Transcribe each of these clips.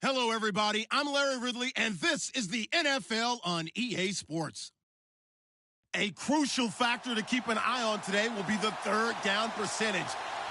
Hello, everybody. I'm Larry Ridley, and this is the NFL on EA Sports. A crucial factor to keep an eye on today will be the third down percentage.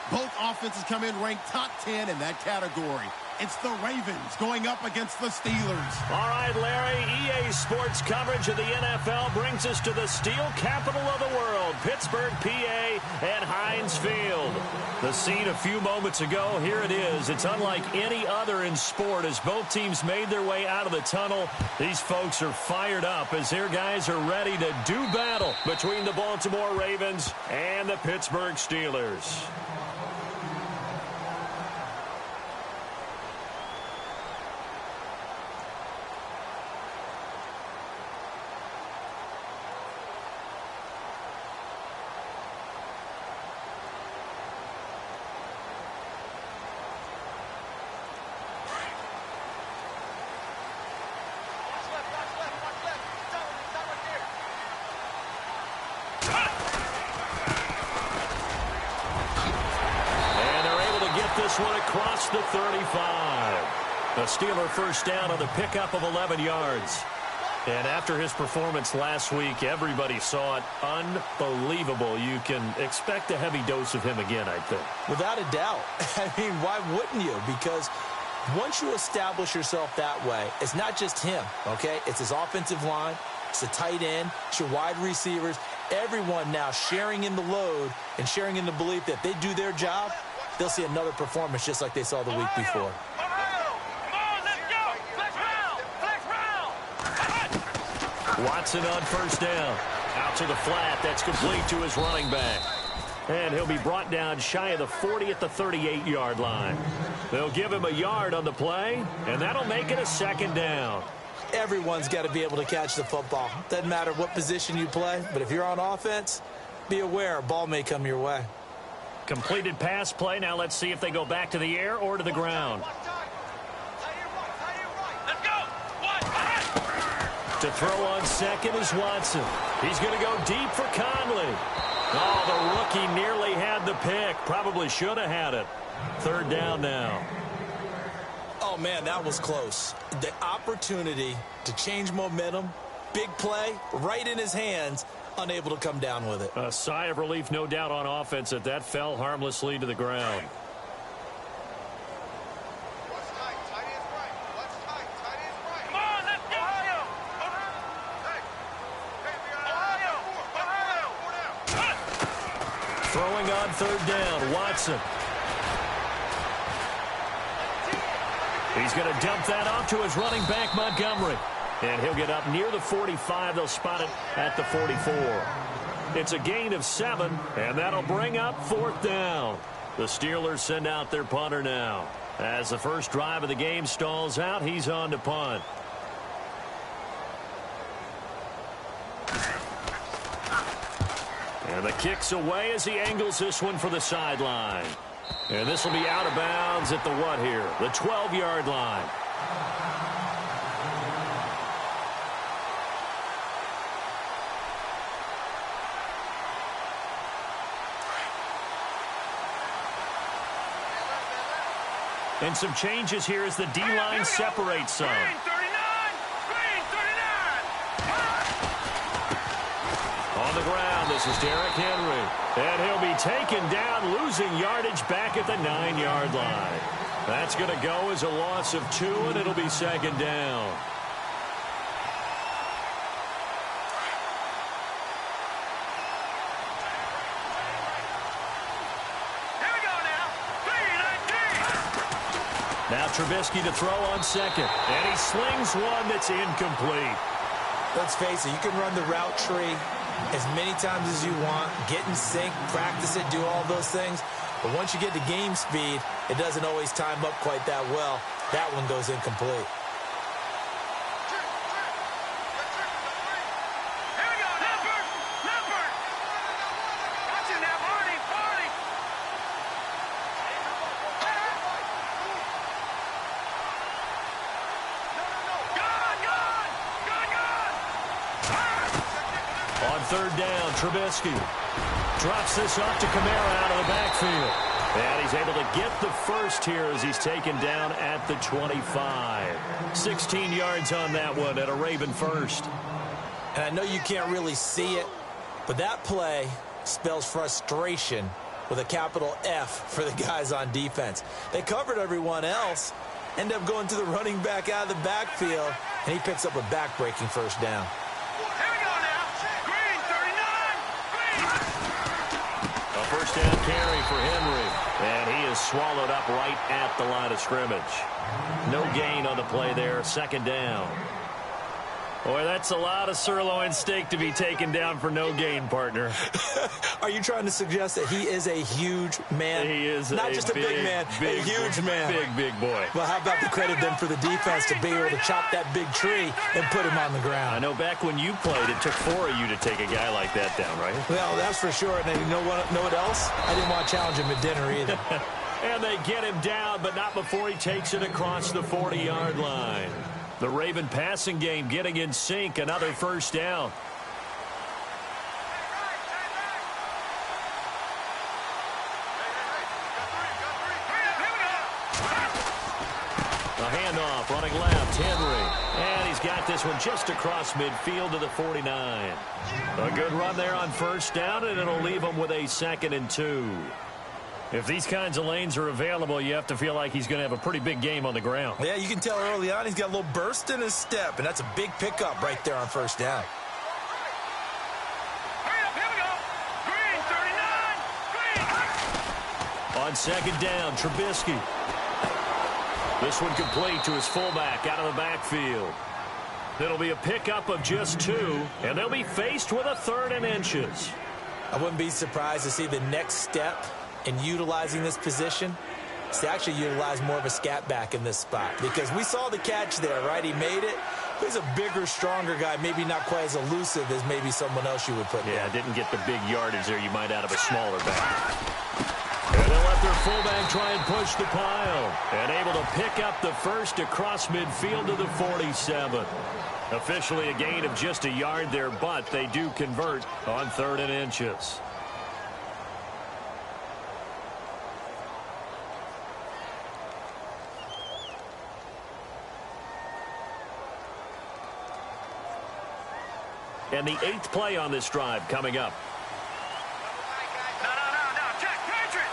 Both offenses come in ranked top 10 in that category. It's the Ravens going up against the Steelers. All right, Larry, EA Sports coverage of the NFL brings us to the steel capital of the world, Pittsburgh, PA, and Heinz Field. The scene a few moments ago, here it is. It's unlike any other in sport as both teams made their way out of the tunnel. These folks are fired up as their guys are ready to do battle between the Baltimore Ravens and the Pittsburgh Steelers. This one across the 35. A Steeler first down on the pickup of 11 yards. And after his performance last week, everybody saw it. Unbelievable. You can expect a heavy dose of him again, I think. Without a doubt. I mean, why wouldn't you? Because once you establish yourself that way, it's not just him, okay? It's his offensive line. It's the tight end. It's your wide receivers. Everyone now sharing in the load and sharing in the belief that they do their job. They'll see another performance just like they saw the week before. Watson on first down. Out to the flat. That's complete to his running back. And he'll be brought down shy of the 40 at the 38-yard line. They'll give him a yard on the play, and that'll make it a second down. Everyone's got to be able to catch the football. Doesn't matter what position you play, but if you're on offense, be aware a ball may come your way. Completed pass play. Now let's see if they go back to the air or to the ground. Let's go. To throw on second is Watson. He's going to go deep for Conley. Oh, the rookie nearly had the pick. Probably should have had it. Third down now. Oh, man, that was close. The opportunity to change momentum, big play, right in his hands, unable to come down with it. A sigh of relief, no doubt, on offense that that fell harmlessly to the ground. Come on, let's go. Throwing on third down, Watson. He's going to dump that off to his running back, Montgomery. And he'll get up near the 45. They'll spot it at the 44. It's a gain of 7, and that'll bring up fourth down. The Steelers send out their punter now. As the first drive of the game stalls out, he's on to punt. And the kick's away as he angles this one for the sideline. And this will be out of bounds at the what here? The 12-yard line. And some changes here as the D-line separates some. Green 39. On the ground, this is Derrick Henry. And he'll be taken down, losing yardage back at the 9-yard line. That's going to go as a loss of 2, and it'll be second down. Now Trubisky to throw on second. And he slings one that's incomplete. Let's face it, you can run the route tree as many times as you want, get in sync, practice it, do all those things. But once you get to game speed, it doesn't always time up quite that well. That one goes incomplete. On third down, Trubisky drops this off to Kamara out of the backfield. And he's able to get the first here as he's taken down at the 25. 16 yards on that one at a Raven first. And I know you can't really see it, but that play spells frustration with a capital F for the guys on defense. They covered everyone else, end up going to the running back out of the backfield, and he picks up a back-breaking first down. Here we go now. Green, 39. Green. A first down carry for Henry, and he is swallowed up right at the line of scrimmage. No gain on the play there, second down. Boy, that's a lot of sirloin steak to be taken down for no gain, partner. Are you trying to suggest that he is a huge man? He is not just a big man, a huge man. Big boy. Well, how about the credit then for the defense to be able to chop that big tree and put him on the ground? I know back when you played, it took 4 of you to take a guy like that down, right? Well, that's for sure. And you know what else? I didn't want to challenge him at dinner either. And they get him down, but not before he takes it across the 40-yard line. The Raven passing game getting in sync, another first down. A handoff running left, Henry. And he's got this one just across midfield to the 49. A good run there on first down, and it'll leave him with a 2nd and 2. If these kinds of lanes are available, you have to feel like he's going to have a pretty big game on the ground. Yeah, you can tell early on he's got a little burst in his step, and that's a big pickup right there on first down. Hurry up, here we go. Green, 39. Green. On second down, Trubisky. This one complete to his fullback out of the backfield. It'll be a pickup of just 2, and they'll be faced with a 3rd and inches. I wouldn't be surprised to see the next step in utilizing this position is to actually utilize more of a scat back in this spot, because we saw the catch there, right? He made it. He's a bigger, stronger guy, maybe not quite as elusive as maybe someone else you would put there. Yeah, didn't get the big yardage there you might out of a smaller back. And they'll let their fullback try and push the pile. And able to pick up the first across midfield to the 47. Officially a gain of just a yard there, but they do convert on 3rd and inches. And the 8th play on this drive coming up. No. Check. Patriot.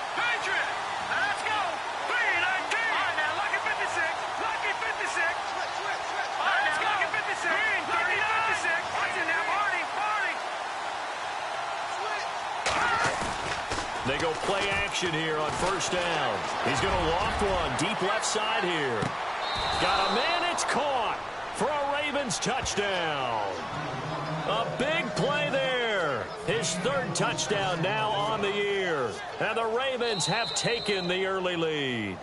Now let's go. 3-19. All right, now, lucky 56. Lucky 56. Switch. All right, now, lucky 56. Green, 39. 56. Watch it now, Marty. Switch. They go play action here on first down. He's going to loft one deep left side here. Got a man. It's caught for a Ravens touchdown. A big play there. His 3rd touchdown now on the year. And the Ravens have taken the early lead.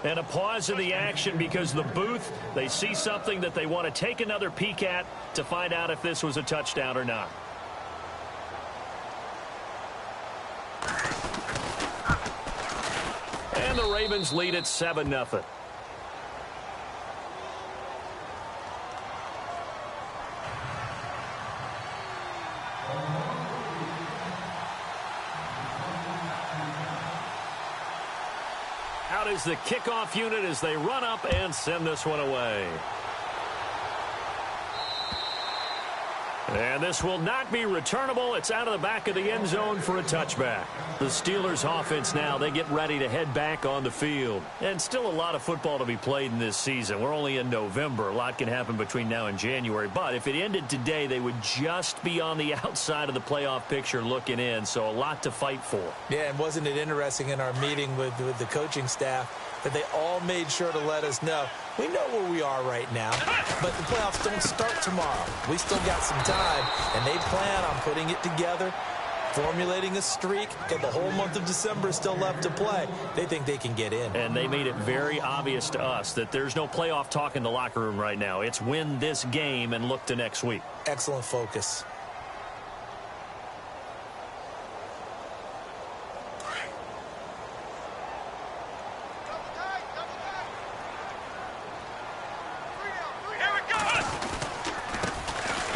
And a pause in the action because the booth, they see something that they want to take another peek at to find out if this was a touchdown or not. And the Ravens lead at 7-0. Out is the kickoff unit as they run up and send this one away. And this will not be returnable. It's out of the back of the end zone for a touchback. The Steelers offense now, they get ready to head back on the field. And still a lot of football to be played in this season. We're only in November. A lot can happen between now and January. But if it ended today, they would just be on the outside of the playoff picture looking in. So a lot to fight for. Yeah, and wasn't it interesting in our meeting with the coaching staff that they all made sure to let us know, we know where we are right now, but the playoffs don't start tomorrow. We still got some time, and they plan on putting it together, formulating a streak, and the whole month of December is still left to play. They think they can get in. And they made it very obvious to us that there's no playoff talk in the locker room right now. It's win this game and look to next week. Excellent focus.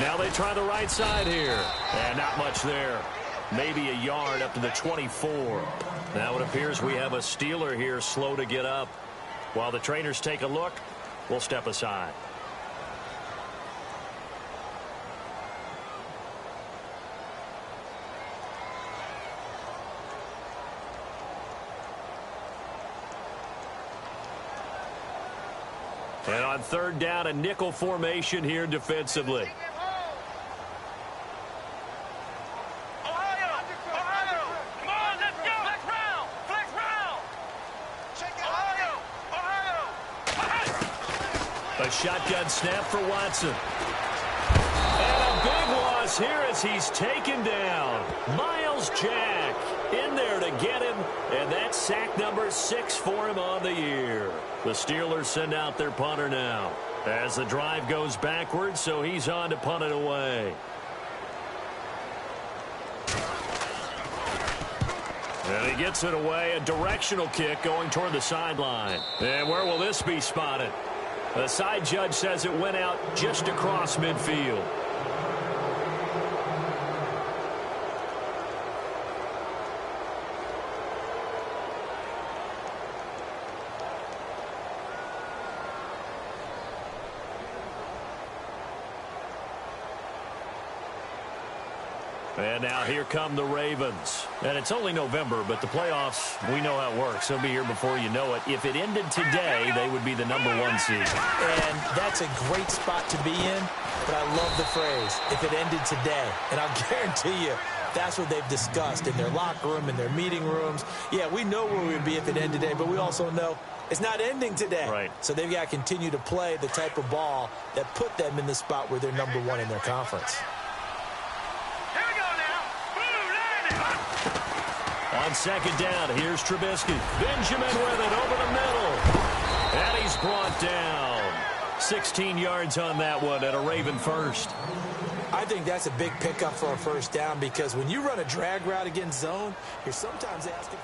Now they try the right side here. And not much there. maybe a yard up to the 24. Now it appears we have a Steeler here slow to get up. While the trainers take a look, we'll step aside. And on third down, a nickel formation here defensively. A shotgun snap for Watson. And a big loss here as he's taken down. Miles Jack in there to get him, and that's sack number 6 for him on the year. The Steelers send out their punter now as the drive goes backwards, so he's on to punt it away. And he gets it away, a directional kick going toward the sideline. And where will this be spotted? The side judge says it went out just across midfield. And now here come the Ravens. And it's only November, but the playoffs, we know how it works. They'll be here before you know it. If it ended today, they would be the #1 seed. And that's a great spot to be in, but I love the phrase, if it ended today. And I'll guarantee you, that's what they've discussed in their locker room, in their meeting rooms. Yeah, we know where we would be if it ended today, but we also know it's not ending today. Right. So they've got to continue to play the type of ball that put them in the spot where they're #1 in their conference. On second down, here's Trubisky. Benjamin with it over the middle. And he's brought down. 16 yards on that one at a Raven first. I think that's a big pickup for a first down because when you run a drag route against zone, you're sometimes asking.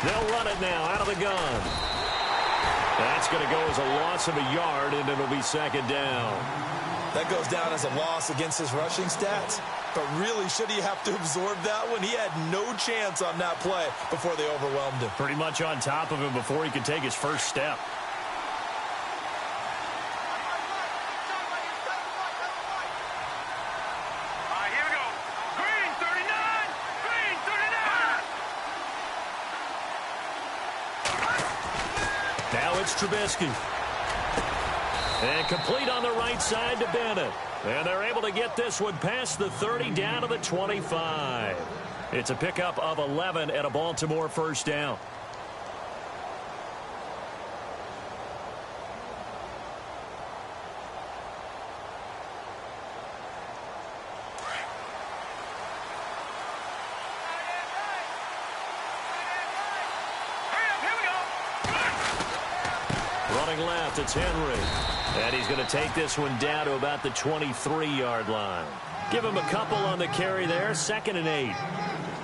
They'll run it now out of the gun. That's going to go as a loss of a yard, and it'll be second down. That goes down as a loss against his rushing stats. But really, should he have to absorb that one? He had no chance on that play before they overwhelmed him. Pretty much on top of him before he could take his first step. Now it's Trubisky. And complete on the right side to Bennett. And they're able to get this one past the 30 down to the 25. It's a pickup of 11 and a Baltimore first down. Running left, it's Henry. And he's going to take this one down to about the 23-yard line. Give him a couple on the carry there, 2nd and 8.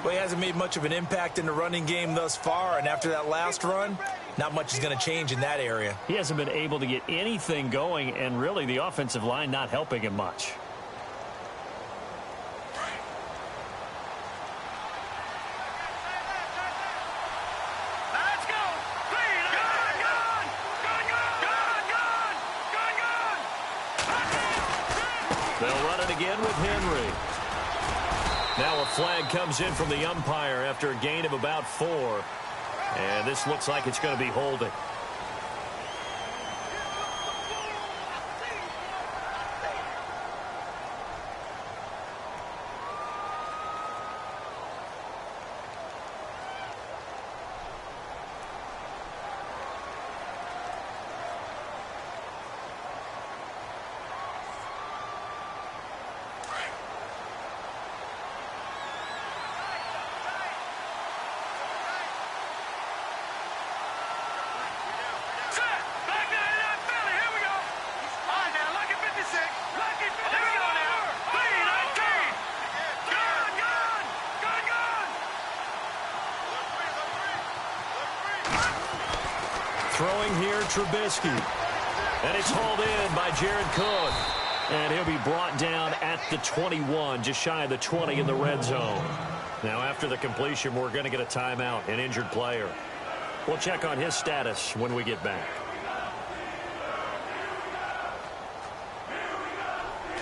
Well, he hasn't made much of an impact in the running game thus far, and after that last run, not much is going to change in that area. He hasn't been able to get anything going, and really the offensive line not helping him much. They'll run it again with Henry. Now a flag comes in from the umpire after a gain of about 4. And this looks like it's going to be holding. Throwing here, Trubisky. And it's hauled in by Jared Cook. And he'll be brought down at the 21, just shy of the 20 in the red zone. Now, after the completion, we're going to get a timeout, an injured player. We'll check on his status when we get back.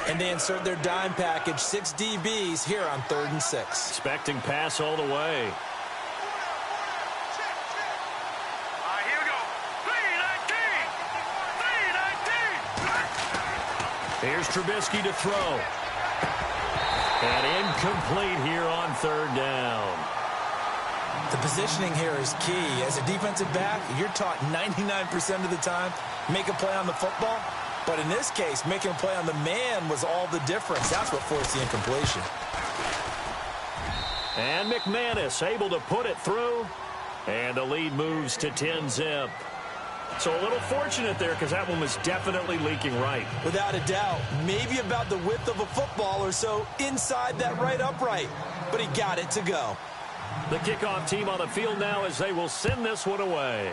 And they insert their dime package, 6 DBs here on 3rd and 6. Expecting pass all the way. Here we go. 3-19. Here's Trubisky to throw. And incomplete here on 3rd down. The positioning here is key. As a defensive back, you're taught 99% of the time, make a play on the football. But in this case, making a play on the man was all the difference. That's what forced the incompletion. And McManus able to put it through. And the lead moves to 10-zip. So a little fortunate there because that one was definitely leaking right. Without a doubt. Maybe about the width of a football or so inside that right upright. But he got it to go. The kickoff team on the field now as they will send this one away.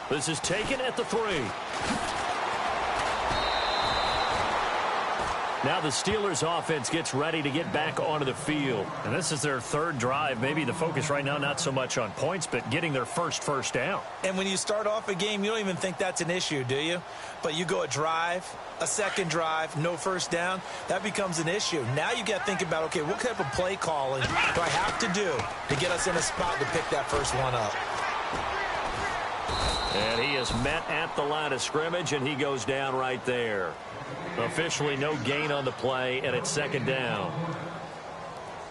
This is taken at the 3. Now the Steelers offense gets ready to get back onto the field. And this is their 3rd drive. Maybe the focus right now not so much on points, but getting their first down. And when you start off a game, you don't even think that's an issue, do you? But you go a drive, a 2nd drive, no first down, that becomes an issue. Now you got to think about, okay, what type of play calling do I have to do to get us in a spot to pick that first one up? And he is met at the line of scrimmage, and he goes down right there. Officially no gain on the play, and it's 2nd down.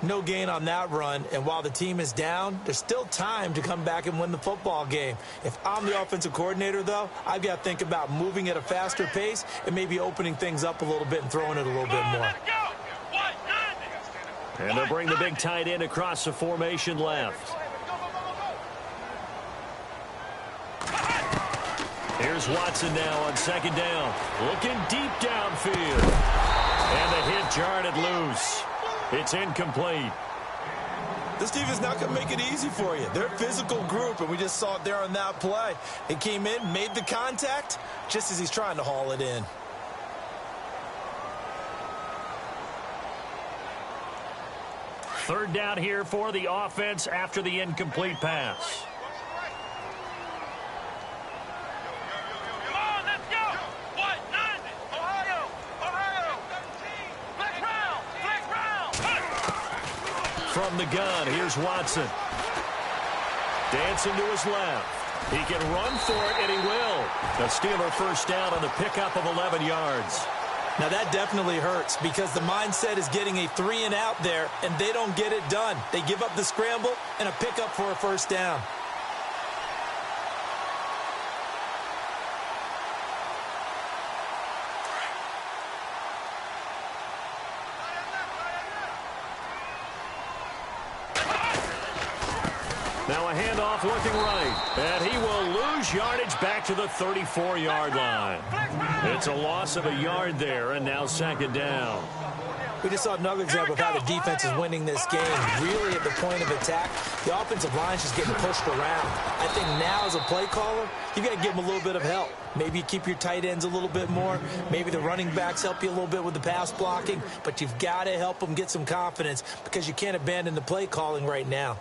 No gain on that run, and while the team is down, there's still time to come back and win the football game. If I'm the offensive coordinator, though, I've got to think about moving at a faster pace and maybe opening things up a little bit and throwing it a little bit more. And they'll bring the big tight end across the formation left. Here's Watson now on 2nd down. Looking deep downfield. And the hit jarred it loose. It's incomplete. This team is not going to make it easy for you. They're a physical group, and we just saw it there on that play. He came in, made the contact, just as he's trying to haul it in. Third down here for the offense after the incomplete pass. From the gun, here's Watson. Dancing to his left. He can run for it, and he will. The Steeler first down on the pickup of 11 yards. Now that definitely hurts because the mindset is getting a 3 and out there, and they don't get it done. They give up the scramble and a pickup for a first down. Now a handoff looking right, and he will lose yardage back to the 34-yard line. It's a loss of a yard there, and now 2nd down. We just saw another example of how the defense is winning this game. Really at the point of attack, the offensive line is just getting pushed around. I think now as a play caller, you got to give them a little bit of help. Maybe you keep your tight ends a little bit more. Maybe the running backs help you a little bit with the pass blocking. But you've got to help them get some confidence because you can't abandon the play calling right now.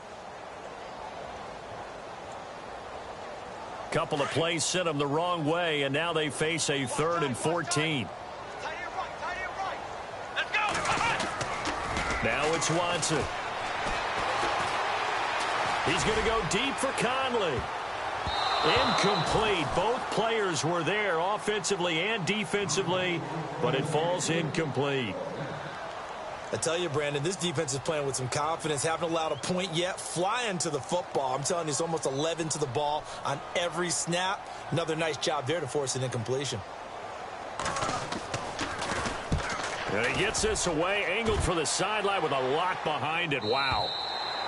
Couple of plays sent them the wrong way, and now they face a 3rd and 14. Now it's Watson. He's going to go deep for Conley. Incomplete. Both players were there offensively and defensively, but it falls incomplete. I tell you, Brandon, this defense is playing with some confidence. Haven't allowed a point yet. Flying to the football. I'm telling you, it's almost 11 to the ball on every snap. Another nice job there to force an incompletion. And he gets this away, angled for the sideline with a lot behind it. Wow.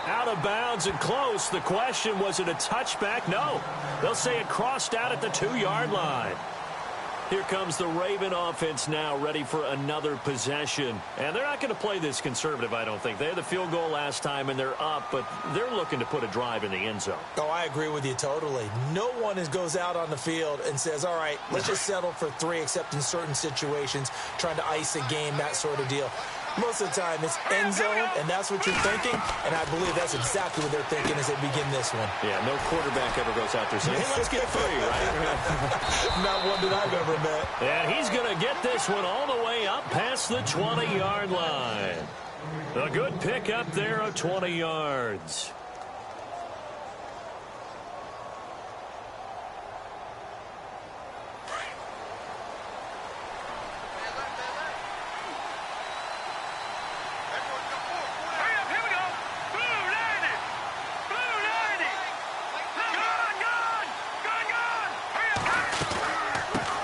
Out of bounds and close. The question, was it a touchback? No. They'll say it crossed out at the 2-yard line. Here comes the Raven offense now, ready for another possession. And they're not going to play this conservative, I don't think. They had the field goal last time, and they're up, but they're looking to put a drive in the end zone. Oh, I agree with you totally. No one goes out on the field and says, all right, let's just settle for 3, except in certain situations, trying to ice a game, that sort of deal. Most of the time, it's end zone, and that's what you're thinking, and I believe that's exactly what they're thinking as they begin this one. Yeah, no quarterback ever goes out there saying, hey, let's get 3, right? Not one that I've ever met. And he's going to get this one all the way up past the 20-yard line. A good pick up there of 20 yards.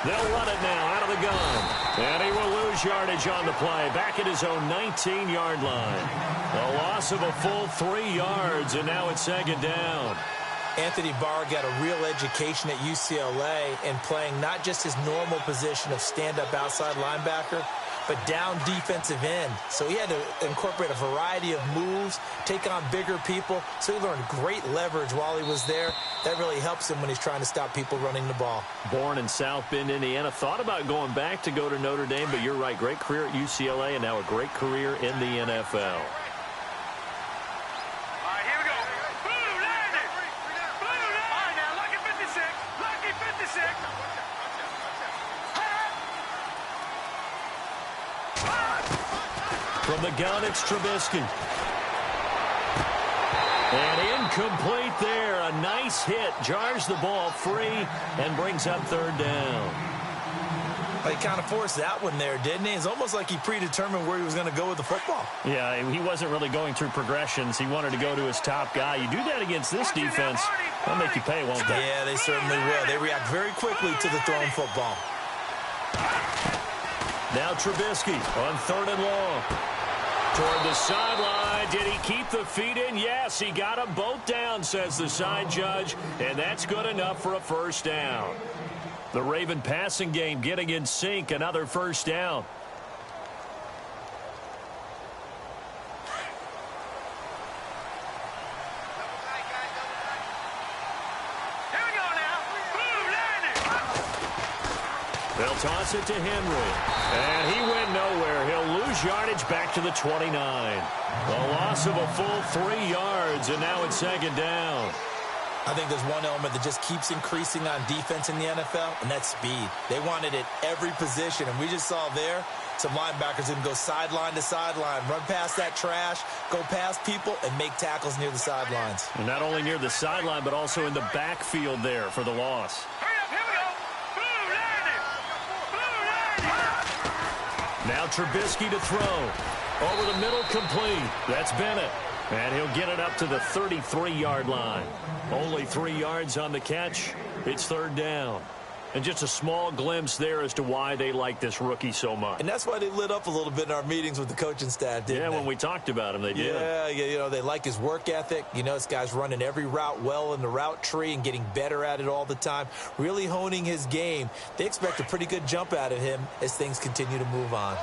They'll run it now out of the gun. And he will lose yardage on the play. Back at his own 19-yard line. A loss of a full 3 yards, and now it's 2nd down. Anthony Barr got a real education at UCLA in playing not just his normal position of stand-up outside linebacker, but down defensive end. So he had to incorporate a variety of moves, take on bigger people. So he learned great leverage while he was there. That really helps him when he's trying to stop people running the ball. Born in South Bend, Indiana. Thought about going back to go to Notre Dame, but you're right. Great career at UCLA and now a great career in the NFL. From the gun, it's Trubisky. And incomplete there. A nice hit. Jars the ball free and brings up 3rd down. He kind of forced that one there, didn't he? It's almost like he predetermined where he was going to go with the football. Yeah, he wasn't really going through progressions. He wanted to go to his top guy. You do that against this defense, they'll make you pay, won't they? Yeah, they certainly will. They react very quickly to the thrown football. Now Trubisky on 3rd and long. Toward the sideline. Did he keep the feet in? Yes, he got them both down, says the side judge, and that's good enough for a 1st down. The Raven passing game getting in sync, another 1st down. They'll toss it to Henry. And he went nowhere. He'll lose yardage back to the 29. A loss of a full 3 yards, and now it's 2nd down. I think there's one element that just keeps increasing on defense in the NFL, and that's speed. They want it at every position, and we just saw there some linebackers that can go sideline to sideline, run past that trash, go past people, and make tackles near the sidelines. And not only near the sideline, but also in the backfield there for the loss. Now Trubisky to throw. Over the middle, complete. That's Bennett. And he'll get it up to the 33-yard line. Only 3 yards on the catch. It's 3rd down. And just a small glimpse there as to why they like this rookie so much. And that's why they lit up a little bit in our meetings with the coaching staff, didn't they? Yeah, when we talked about him, they did. Yeah, you know, they like his work ethic. You know, this guy's running every route well in the route tree and getting better at it all the time, really honing his game. They expect a pretty good jump out of him as things continue to move on.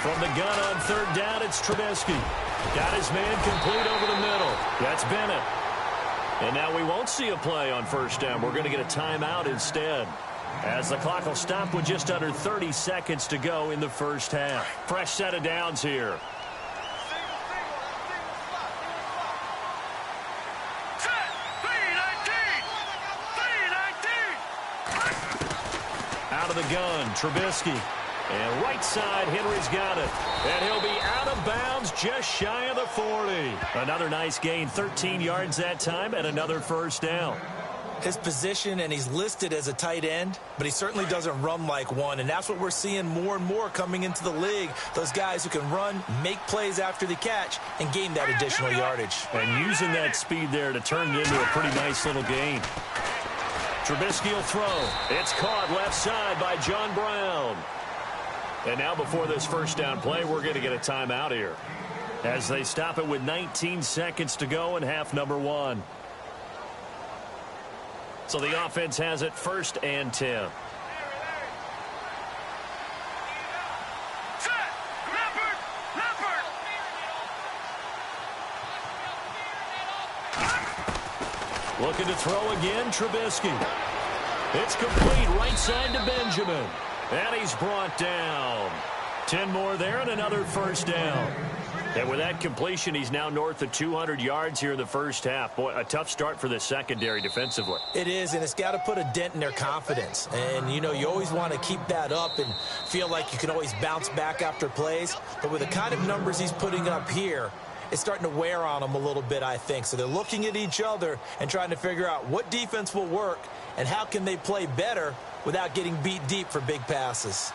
From the gun on 3rd down, it's Trubisky. Got his man complete over the middle. That's Bennett. And now we won't see a play on 1st down. We're going to get a timeout instead, as the clock will stop with just under 30 seconds to go in the 1st half. Fresh set of downs here. Out of the gun, Trubisky. And right side, Henry's got it. And he'll be out of bounds just shy of the 40. Another nice gain, 13 yards that time, and another 1st down. His position, and he's listed as a tight end, but he certainly doesn't run like one, and that's what we're seeing more and more coming into the league. Those guys who can run, make plays after the catch, and gain that additional yardage. And using that speed there to turn it into a pretty nice little gain. Trubisky will throw. It's caught left side by John Brown. And now before this first down play, we're going to get a timeout here, as they stop it with 19 seconds to go in half number 1. So the offense has it 1st and 10. Looking to throw again, Trubisky. It's complete right side to Benjamin. And he's brought down. 10 more there and another first down. And with that completion, he's now north of 200 yards here in the first half. Boy, a tough start for the secondary defensively. It is, and it's got to put a dent in their confidence. And, you know, you always want to keep that up and feel like you can always bounce back after plays. But with the kind of numbers he's putting up here, it's starting to wear on them a little bit, I think. So they're looking at each other and trying to figure out what defense will work and how can they play better without getting beat deep for big passes.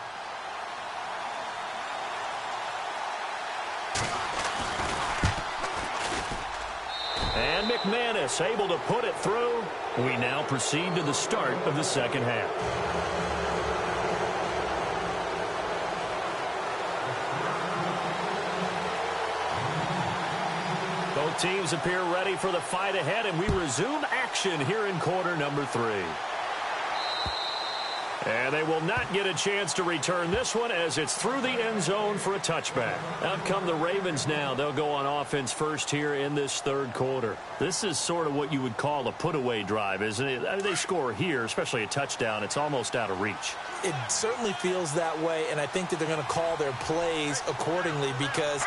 And McManus able to put it through. We now proceed to the start of the second half. Both teams appear ready for the fight ahead, and we resume action here in quarter number 3. And they will not get a chance to return this one as it's through the end zone for a touchback. Out come the Ravens now. They'll go on offense first here in this third quarter. This is sort of what you would call a put-away drive, isn't it? I mean, they score here, especially a touchdown. It's almost out of reach. It certainly feels that way, and I think that they're going to call their plays accordingly, because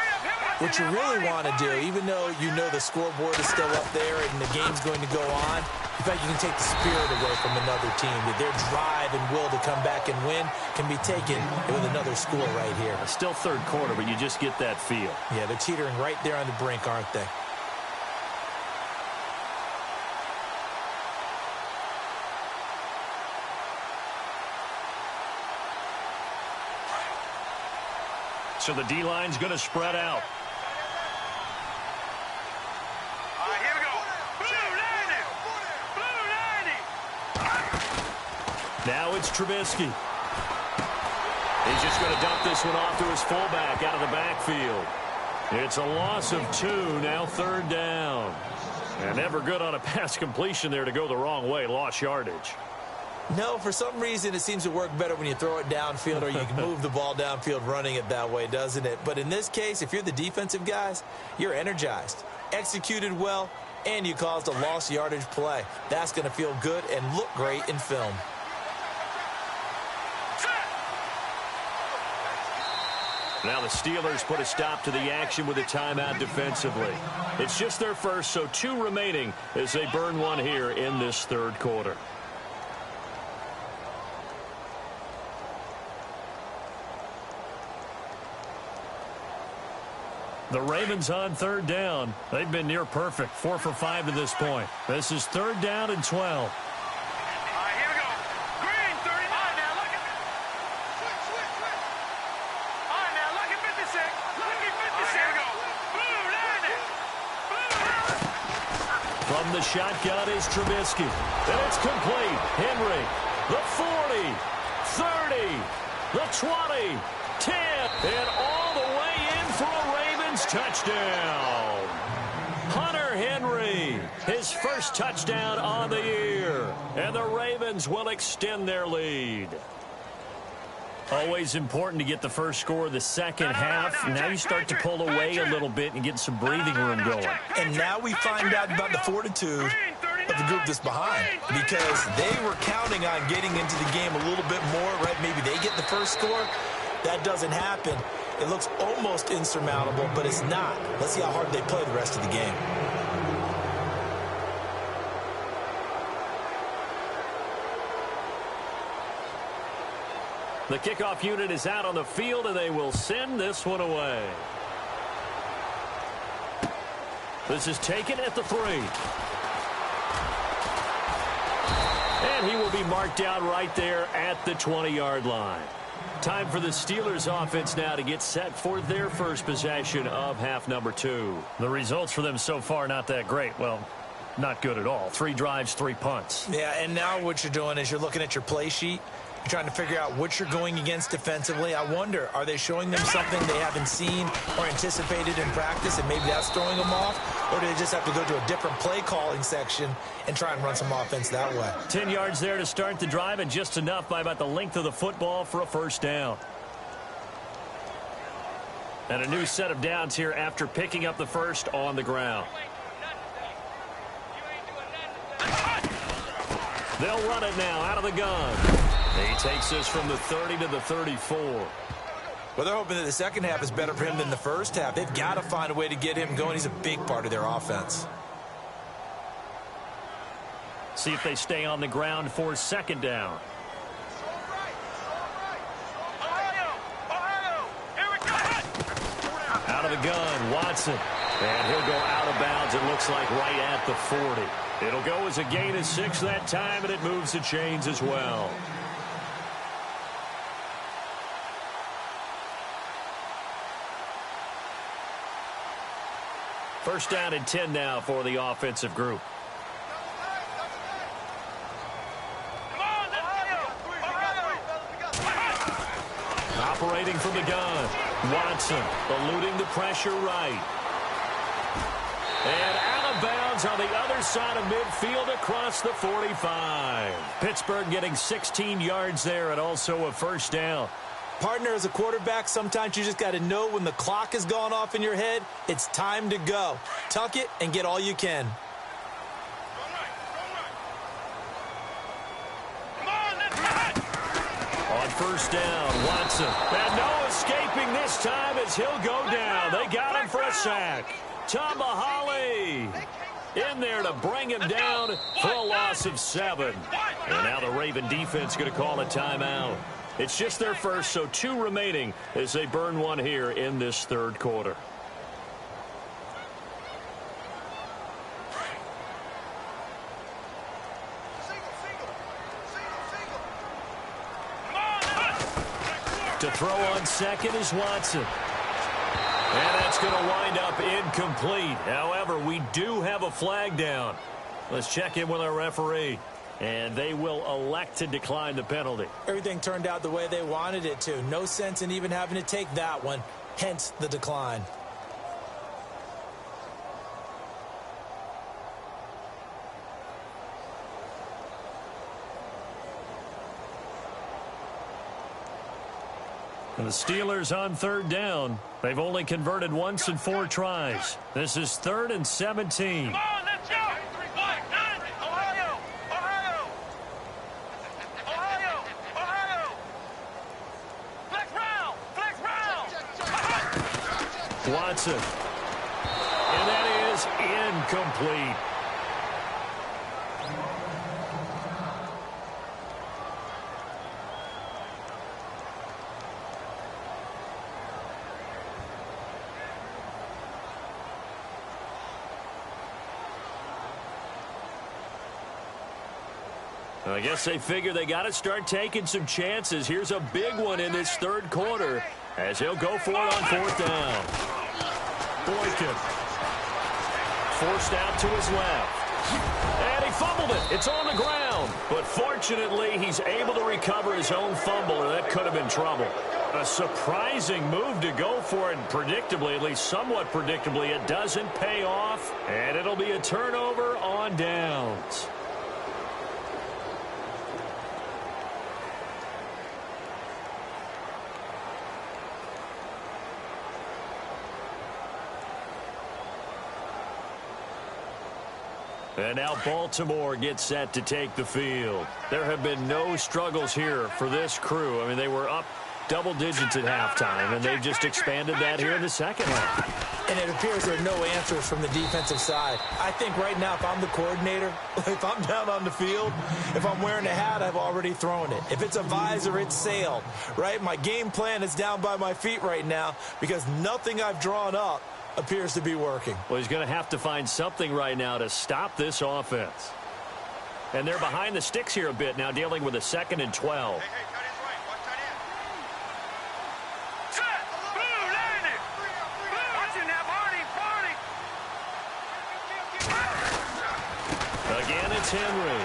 what you really want to do, even though you know the scoreboard is still up there and the game's going to go on, in fact, you can take the spirit away from another team. Their drive and will to come back and win can be taken with another score right here. Still third quarter, but you just get that feel. Yeah, they're teetering right there on the brink, aren't they? So the D-line's going to spread out. Here we go. Blue 90. Now it's Trubisky. He's just going to dump this one off to his fullback out of the backfield. It's a loss of 2, now third down. And never good on a pass completion there to go the wrong way, lost yardage. No, for some reason it seems to work better when you throw it downfield, or you can move the ball downfield running it that way, doesn't it? But in this case, if you're the defensive guys, you're energized, executed well, and you caused a lost yardage play. That's going to feel good and look great in film. Now the Steelers put a stop to the action with a timeout defensively. It's just their first, so 2 remaining as they burn one here in this third quarter. The Ravens on third down. They've been near perfect, 4 for 5 to this point. This is third down and 12. Here we go. Green 30. All right, now look at switch. All right, now look at 56. Look at 56. Here we go. Blue 90. From the shotgun is Trubisky. And it's complete. Henry, the 40, 30, the 20, 10, and all the way in for a Ravens touchdown. Hunter Henry, his first touchdown on the year. And the Ravens will extend their lead. Always important to get the first score of the second half. Now you start to pull away a little bit and get some breathing room going. And now we find out about the fortitude of the group that's behind, because they were counting on getting into the game a little bit more, right? Maybe they get the first score. That doesn't happen. It looks almost insurmountable, but it's not. Let's see how hard they play the rest of the game. The kickoff unit is out on the field, and they will send this one away. This is taken at the 3. And he will be marked down right there at the 20-yard line. Time for the Steelers offense now to get set for their first possession of half number 2. The results for them so far not that great. Well, not good at all. 3 drives, 3 punts. Yeah, and now what you're doing is you're looking at your play sheet. You're trying to figure out what you're going against defensively. I wonder, are they showing them something they haven't seen or anticipated in practice, and maybe that's throwing them off? Or do they just have to go to a different play calling section and try and run some offense that way? 10 yards there to start the drive, and just enough by about the length of the football for a first down. And a new set of downs here after picking up the first on the ground. They'll run it now out of the gun. He takes this from the 30 to the 34. Well, they're hoping that the second half is better for him than the first half. They've got to find a way to get him going. He's a big part of their offense. See if they stay on the ground for second down. Out of the gun, Watson. And he'll go out of bounds, it looks like, right at the 40. It'll go as a gain of 6 that time, and it moves the chains as well. First down and 10 now for the offensive group. Operating from the gun. Watson eluding the pressure right. And out of bounds on the other side of midfield across the 45. Pittsburgh getting 16 yards there and also a first down. Partner, as a quarterback, sometimes you just got to know when the clock has gone off in your head, it's time to go. Tuck it and get all you can. On first down, Watson. And no escaping this time as he'll go down. They got him for a sack. Tomahali in there to bring him down for a loss of 7. And now the Raven defense going to call a timeout. It's just their first, so 2 remaining as they burn one here in this third quarter. To throw on second is Watson. And that's going to wind up incomplete. However, we do have a flag down. Let's check in with our referee. And they will elect to decline the penalty. Everything turned out the way they wanted it to. No sense in even having to take that one. Hence the decline. And the Steelers on third down. They've only converted once in 4 tries. This is 3rd and 17. Come on, let's go! Ohio! Ohio! Ohio! Ohio! Flex round! Flex round! Watson. And that is incomplete. I guess they figure they got to start taking some chances. Here's a big one in this third quarter as he'll go for it on 4th down. Boykin forced out to his left. And he fumbled it. It's on the ground. But fortunately, he's able to recover his own fumble, or that could have been trouble. A surprising move to go for it, and predictably, at least somewhat predictably, it doesn't pay off. And it'll be a turnover on downs. And now Baltimore gets set to take the field. There have been no struggles here for this crew. I mean, they were up double digits at halftime, and they've just expanded that here in the second half. And it appears there are no answers from the defensive side. I think right now, if I'm the coordinator, if I'm down on the field, if I'm wearing a hat, I've already thrown it. If it's a visor, it's sailed, right? My game plan is down by my feet right now because nothing I've drawn up appears to be working. Well, he's going to have to find something right now to stop this offense. And they're behind the sticks here a bit now, dealing with a 2nd and 12. Again, it's Henry.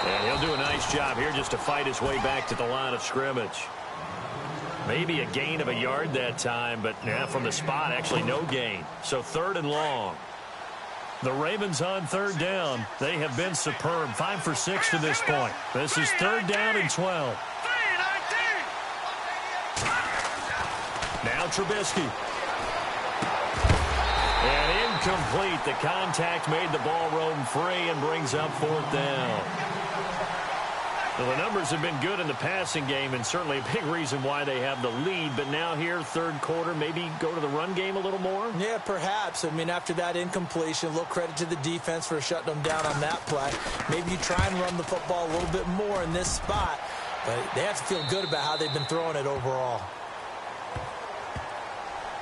And he'll do a nice job here just to fight his way back to the line of scrimmage. Maybe a gain of a yard that time, but from the spot, actually no gain. So 3rd and long. The Ravens on 3rd down. They have been superb. 5 for 6 to this point. This is 3rd down and 12. Now Trubisky. And incomplete. The contact made the ball roam free and brings up 4th down. Well, the numbers have been good in the passing game and certainly a big reason why they have the lead. But now here, 3rd quarter, maybe go to the run game a little more? Yeah, perhaps. I mean, after that incompletion, a little credit to the defense for shutting them down on that play. Maybe you try and run the football a little bit more in this spot. But they have to feel good about how they've been throwing it overall.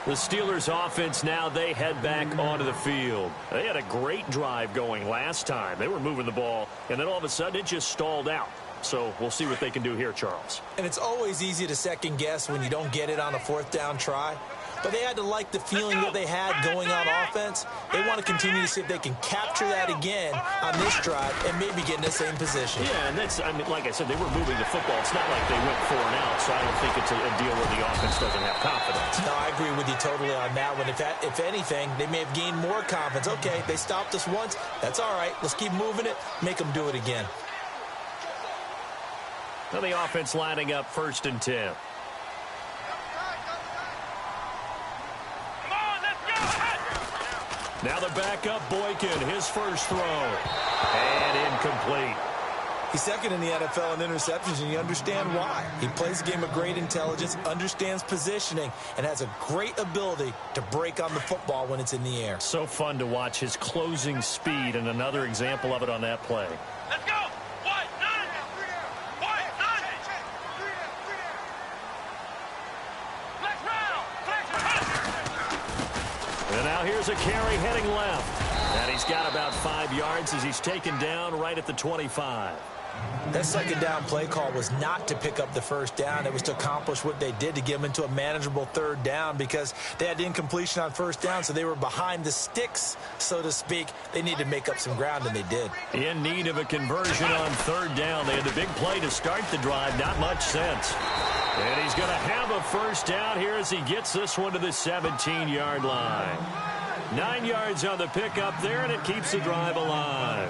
The Steelers offense now, they head back onto the field. They had a great drive going last time. They were moving the ball, and then all of a sudden it just stalled out. So we'll see what they can do here, Charles. And it's always easy to second guess when you don't get it on a 4th down try. But they had to like the feeling that they had going on offense. They want to continue to see if they can capture that again on this drive and maybe get in the same position. Yeah, and that's, I mean, like I said, they were moving the football. It's not like they went 4 and out, so I don't think it's a deal where the offense doesn't have confidence. No, I agree with you totally on that one. If anything, they may have gained more confidence. Okay, they stopped us once. That's all right. Let's keep moving it. Make them do it again. Now the offense lining up 1st and 10. Now the backup, Boykin, his first throw. And incomplete. He's 2nd in the NFL in interceptions, and you understand why. He plays a game of great intelligence, understands positioning, and has a great ability to break on the football when it's in the air. So fun to watch his closing speed, and another example of it on that play. Let's go. And now here's a carry heading left. And he's got about 5 yards as he's taken down right at the 25. That 2nd down play call was not to pick up the 1st down. It was to accomplish what they did to get them into a manageable 3rd down because they had the incompletion on 1st down, so they were behind the sticks, so to speak. They needed to make up some ground, and they did. In need of a conversion on 3rd down. They had the big play to start the drive. Not much sense. And he's going to have a 1st down here as he gets this one to the 17-yard line. 9 yards on the pickup there, and it keeps the drive alive.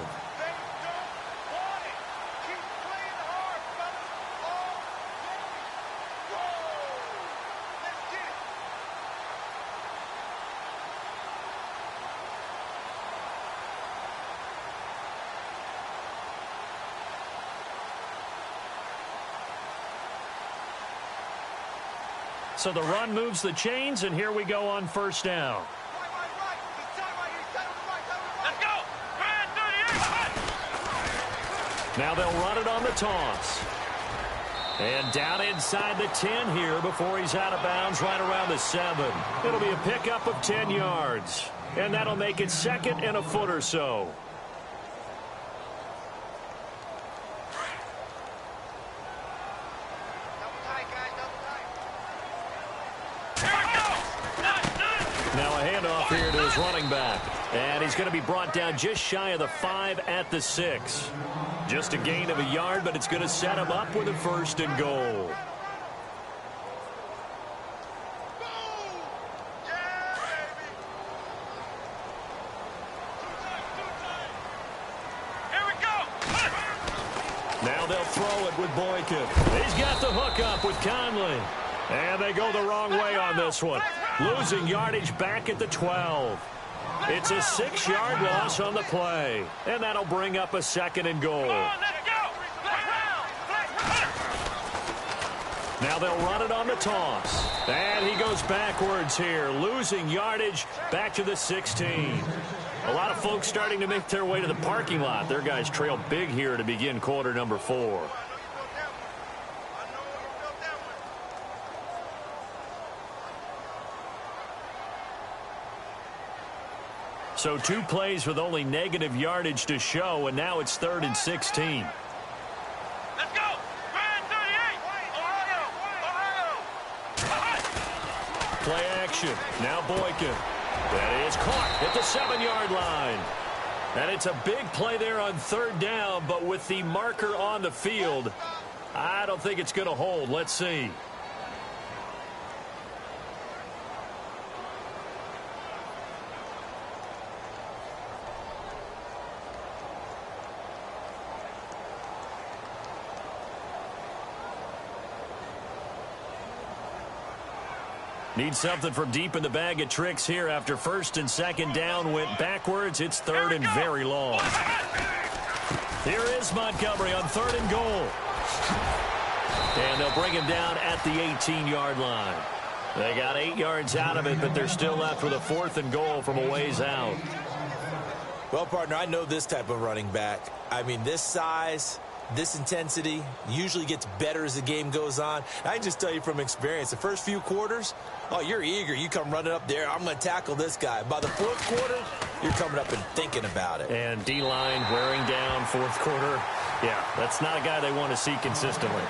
So the run moves the chains, and here we go on 1st down. Let's go. Now they'll run it on the toss. And down inside the 10 here before he's out of bounds right around the 7. It'll be a pickup of 10 yards. And that'll make it 2nd and a foot or so. Now a handoff here to his running back. And he's going to be brought down just shy of the 5 at the 6. Just a gain of a yard, but it's going to set him up with a 1st and goal. Now they'll throw it with Boykin. He's got the hook up with Conley. And they go the wrong way on this one. Losing yardage back at the 12. It's a 6-yard loss on the play. And that'll bring up a 2nd and goal. Now they'll run it on the toss. And he goes backwards here, losing yardage back to the 16. A lot of folks starting to make their way to the parking lot. Their guys trail big here to begin quarter number 4. So 2 plays with only negative yardage to show, and now it's 3rd and 16. Let's go. Play action. Now Boykin. That is caught at the 7-yard line. And it's a big play there on third down, but with the marker on the field, I don't think it's going to hold. Let's see. Need something from deep in the bag of tricks here after first and second down went backwards. It's third and very long. Here is Montgomery on third and goal. And they'll bring him down at the 18-yard line. They got 8 yards out of it, but they're still left with a fourth and goal from a ways out. Well, partner, I know this type of running back. I mean, this size, this intensity usually gets better as the game goes on. I can just tell you from experience, the first few quarters, oh, you're eager. You come running up there. I'm going to tackle this guy. By the fourth quarter, you're coming up and thinking about it. And D-line wearing down fourth quarter. Yeah, that's not a guy they want to see consistently.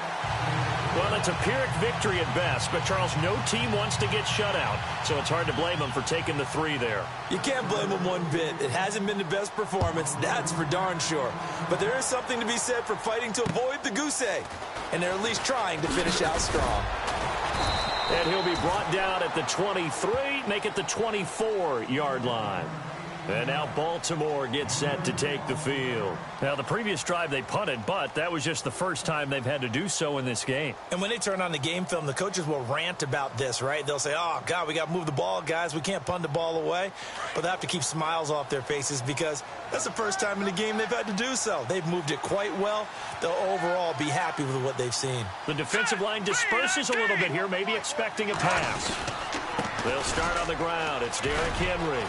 Well, it's a Pyrrhic victory at best, but, Charles, no team wants to get shut out, so it's hard to blame them for taking the 3 there. You can't blame them one bit. It hasn't been the best performance, that's for darn sure. But there is something to be said for fighting to avoid the goose egg, and they're at least trying to finish out strong. And he'll be brought down at the 23, make it the 24-yard line. And now Baltimore gets set to take the field. Now, the previous drive they punted, but that was just the first time they've had to do so in this game. And when they turn on the game film, the coaches will rant about this, right? They'll say, oh, God, we got to move the ball, guys. We can't punt the ball away. But they have to keep smiles off their faces because that's the first time in the game they've had to do so. They've moved it quite well. They'll overall be happy with what they've seen. The defensive line disperses a little bit here, maybe expecting a pass. They'll start on the ground. It's Derrick Henry.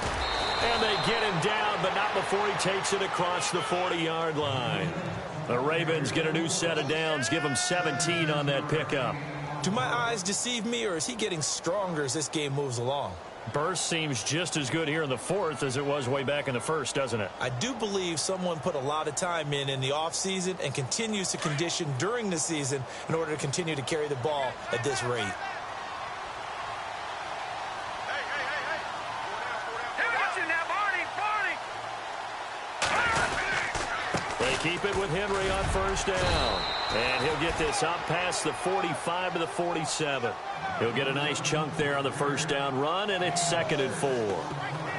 And they get him down, but not before he takes it across the 40-yard line. The Ravens get a new set of downs, give him 17 on that pickup. Do my eyes deceive me, or is he getting stronger as this game moves along? Burst seems just as good here in the fourth as it was way back in the first, doesn't it? I do believe someone put a lot of time in the offseason and continues to condition during the season in order to continue to carry the ball at this rate. Keep it with Henry on first down. And he'll get this up past the 45 to the 47. He'll get a nice chunk there on the first down run, and it's 2nd and 4.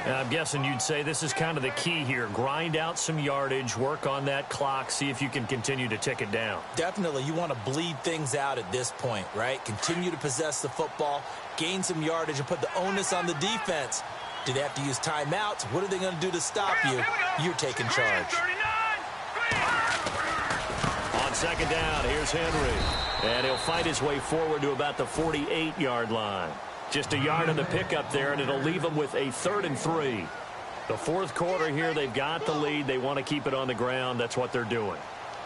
And I'm guessing you'd say this is kind of the key here. Grind out some yardage, work on that clock, see if you can continue to tick it down. Definitely. You want to bleed things out at this point, right? Continue to possess the football, gain some yardage, and put the onus on the defense. Do they have to use timeouts? What are they going to do to stop you? You're taking charge. On second down, here's Henry. And he'll fight his way forward to about the 48-yard line. Just a yard on the pickup there, and it'll leave them with a 3rd and 3. The fourth quarter here, they've got the lead. They want to keep it on the ground. That's what they're doing.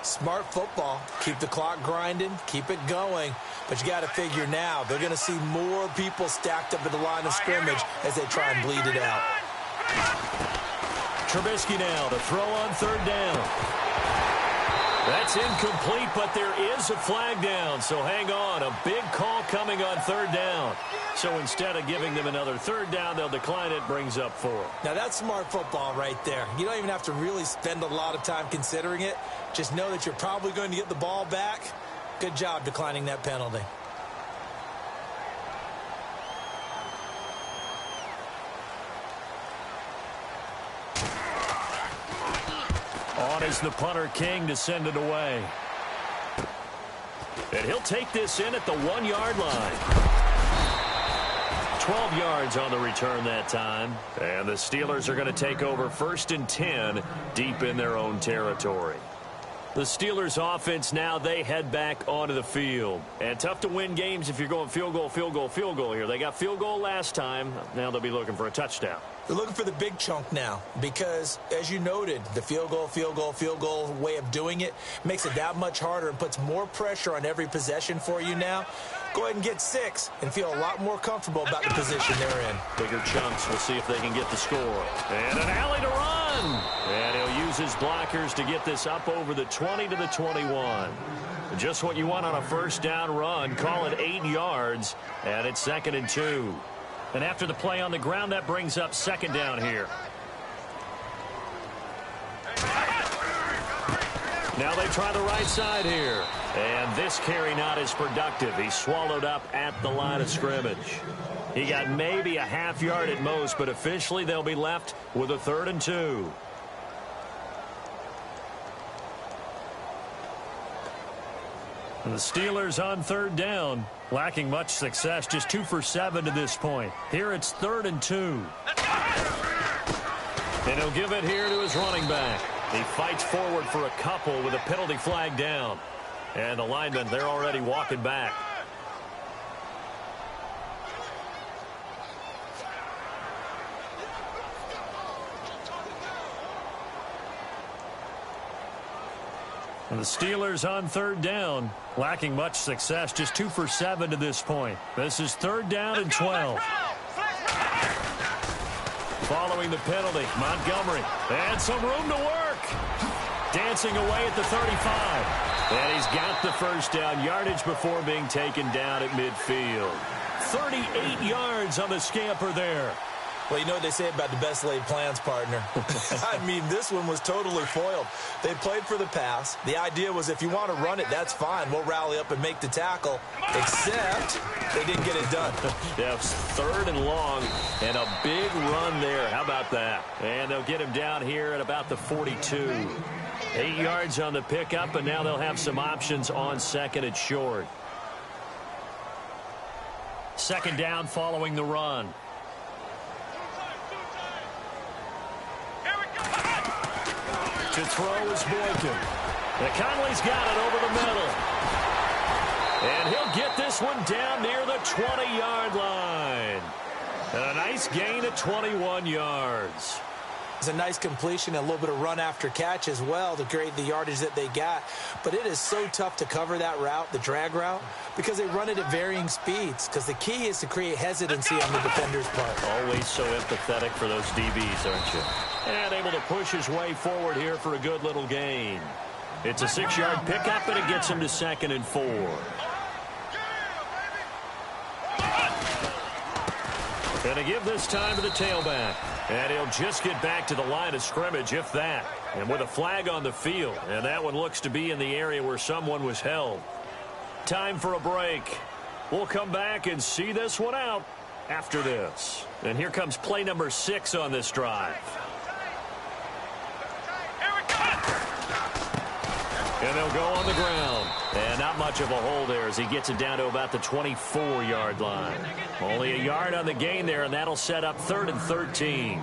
Smart football. Keep the clock grinding. Keep it going. But you got to figure now, they're going to see more people stacked up at the line of scrimmage as they try and bleed it out. Trubisky now to throw on third down. That's incomplete, but there is a flag down, so hang on. A big call coming on third down. So instead of giving them another third down, they'll decline it, brings up 4. Now, that's smart football right there. You don't even have to really spend a lot of time considering it. Just know that you're probably going to get the ball back. Good job declining that penalty. On is the punter, King, to send it away. And he'll take this in at the 1-yard line. 12 yards on the return that time. And the Steelers are going to take over 1st and 10 deep in their own territory. The Steelers offense now, they head back onto the field. And tough to win games if you're going field goal, field goal, field goal here. They got field goal last time. Now they'll be looking for a touchdown. They're looking for the big chunk now because, as you noted, the field goal way of doing it makes it that much harder and puts more pressure on every possession for you now. Go ahead and get 6 and feel a lot more comfortable about the position they're in. Bigger chunks. We'll see if they can get the score. And an alley to run. And he'll use his blockers to get this up over the 20 to the 21. Just what you want on a first down run. Call it 8 yards. And it's 2nd and 2. And after the play on the ground, that brings up 2nd down here. Now they try the right side here. And this carry not as productive. He's swallowed up at the line of scrimmage. He got maybe a half yard at most, but officially they'll be left with a 3rd and 2. And the Steelers on 3rd down, lacking much success, just 2 for 7 to this point. Here it's 3rd and 2. And he'll give it here to his running back. He fights forward for a couple with a penalty flag down. And the linemen, they're already walking back. And the Steelers on 3rd down, lacking much success, just 2 for 7 to this point. This is 3rd down and 12. Following the penalty, Montgomery, and some room to work. Dancing away at the 35. And he's got the first down, yardage before being taken down at midfield. 38 yards on the scamper there. Well, you know what they say about the best laid plans, partner. I mean, this one was totally foiled. They played for the pass. The idea was if you want to run it, that's fine. We'll rally up and make the tackle, except they didn't get it done. Yeah, 3rd and long, and a big run there. How about that? And they'll get him down here at about the 42. 8 yards on the pickup, and now they'll have some options on 2nd and short. 2nd down following the run. To throw is Boykin. And Conley's got it over the middle. And he'll get this one down near the 20-yard line. And a nice gain of 21 yards. It's a nice completion, a little bit of run after catch as well to create the yardage that they got. But it is so tough to cover that route, the drag route, because they run it at varying speeds. Because the key is to create hesitancy on the defender's part. Always so empathetic for those DBs, aren't you? And able to push his way forward here for a good little gain. It's a 6-yard pickup, and it gets him to 2nd and 4. And to give this time to the tailback. And he'll just get back to the line of scrimmage, if that. And with a flag on the field. And that one looks to be in the area where someone was held. Time for a break. We'll come back and see this one out after this. And here comes play number 6 on this drive. And they'll go on the ground. And not much of a hole there as he gets it down to about the 24-yard line. Only a yard on the gain there, and that'll set up 3rd and 13.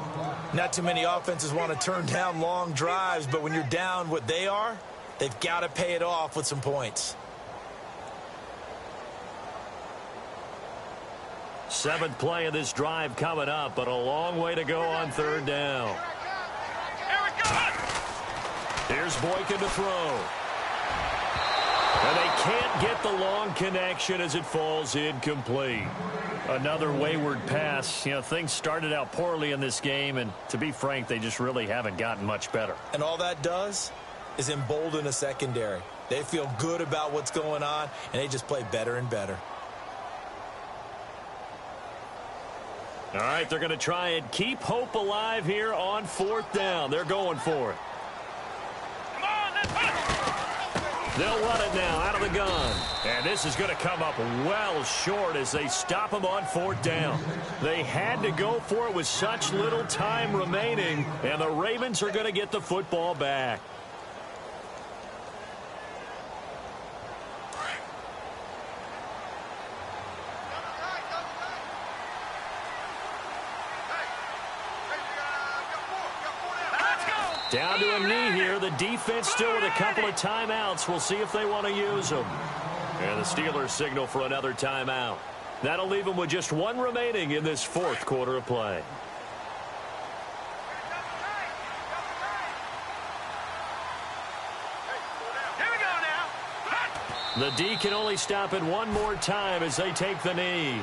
Not too many offenses want to turn down long drives, but when you're down what they are, they've got to pay it off with some points. 7th play of this drive coming up, but a long way to go on 3rd down. Here's Boykin to throw. And they can't get the long connection as it falls incomplete. Another wayward pass. You know, things started out poorly in this game, and to be frank, they just really haven't gotten much better. And all that does is embolden a secondary. They feel good about what's going on, and they just play better and better. All right, they're going to try and keep hope alive here on 4th down. They're going for it. They'll run it now out of the gun. And this is going to come up well short as they stop him on 4th down. They had to go for it with such little time remaining, and the Ravens are going to get the football back. Down to a knee here. The defense still with a couple of timeouts. We'll see if they want to use them. And the Steelers signal for another timeout. That'll leave them with just one remaining in this 4th quarter of play. Here we go now. The D can only stop it one more time as they take the knee.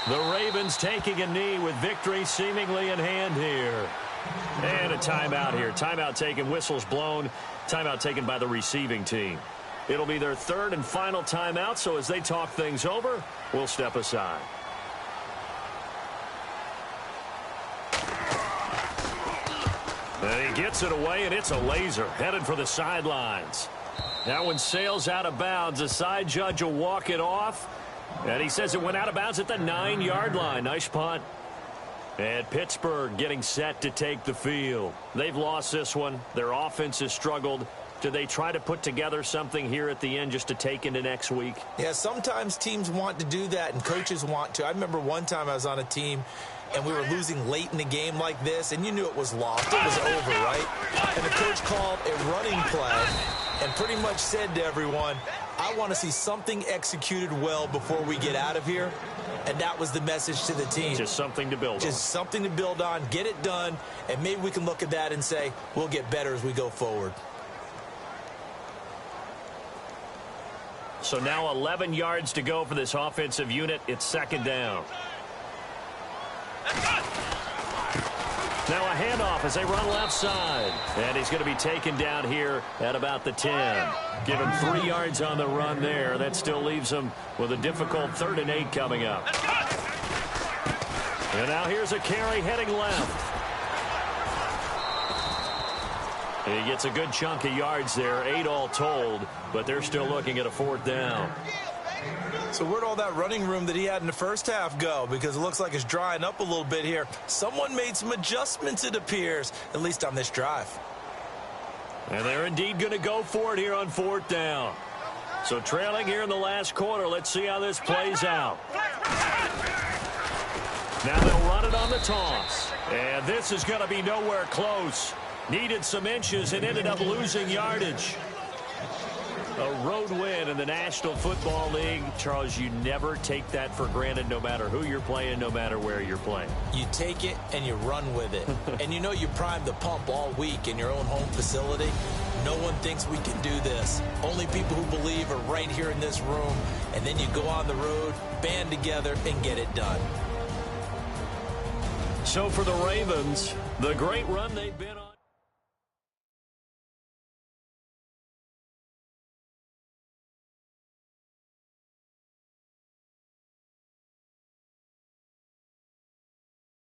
The Ravens taking a knee with victory seemingly in hand here. And a timeout here. Timeout taken, whistles blown. Timeout taken by the receiving team. It'll be their third and final timeout, so as they talk things over, we'll step aside. And he gets it away, and it's a laser headed for the sidelines. That one sails out of bounds. The side judge will walk it off, and he says it went out of bounds at the 9-yard line. Nice punt. And Pittsburgh getting set to take the field. They've lost this one. Their offense has struggled. Do they try to put together something here at the end just to take into next week? Yeah, sometimes teams want to do that, and coaches want to. I remember one time I was on a team, and we were losing late in the game like this, and you knew it was lost. It was over, right? And the coach called a running play and pretty much said to everyone, I want to see something executed well before we get out of here. And that was the message to the team. Just something to build on. Just something to build on, get it done, and maybe we can look at that and say, we'll get better as we go forward. So now 11 yards to go for this offensive unit. It's second down. Now a handoff as they run left side. And he's going to be taken down here at about the 10. Give him 3 yards on the run there. That still leaves him with a difficult 3rd and 8 coming up. And now here's a carry heading left. He gets a good chunk of yards there, 8 all told, but they're still looking at a 4th down. So where'd all that running room that he had in the first half go? Because it looks like it's drying up a little bit here. Someone made some adjustments, it appears, at least on this drive. And they're indeed going to go for it here on 4th down. So trailing here in the last quarter, let's see how this plays out. Now they'll run it on the toss. And this is going to be nowhere close. Needed some inches and ended up losing yardage. A road win in the National Football League. Charles, you never take that for granted no matter who you're playing, no matter where you're playing. You take it and you run with it. And you know you primed the pump all week in your own home facility. No one thinks we can do this. Only people who believe are right here in this room. And then you go on the road, band together, and get it done. So for the Ravens, the great run they've been on.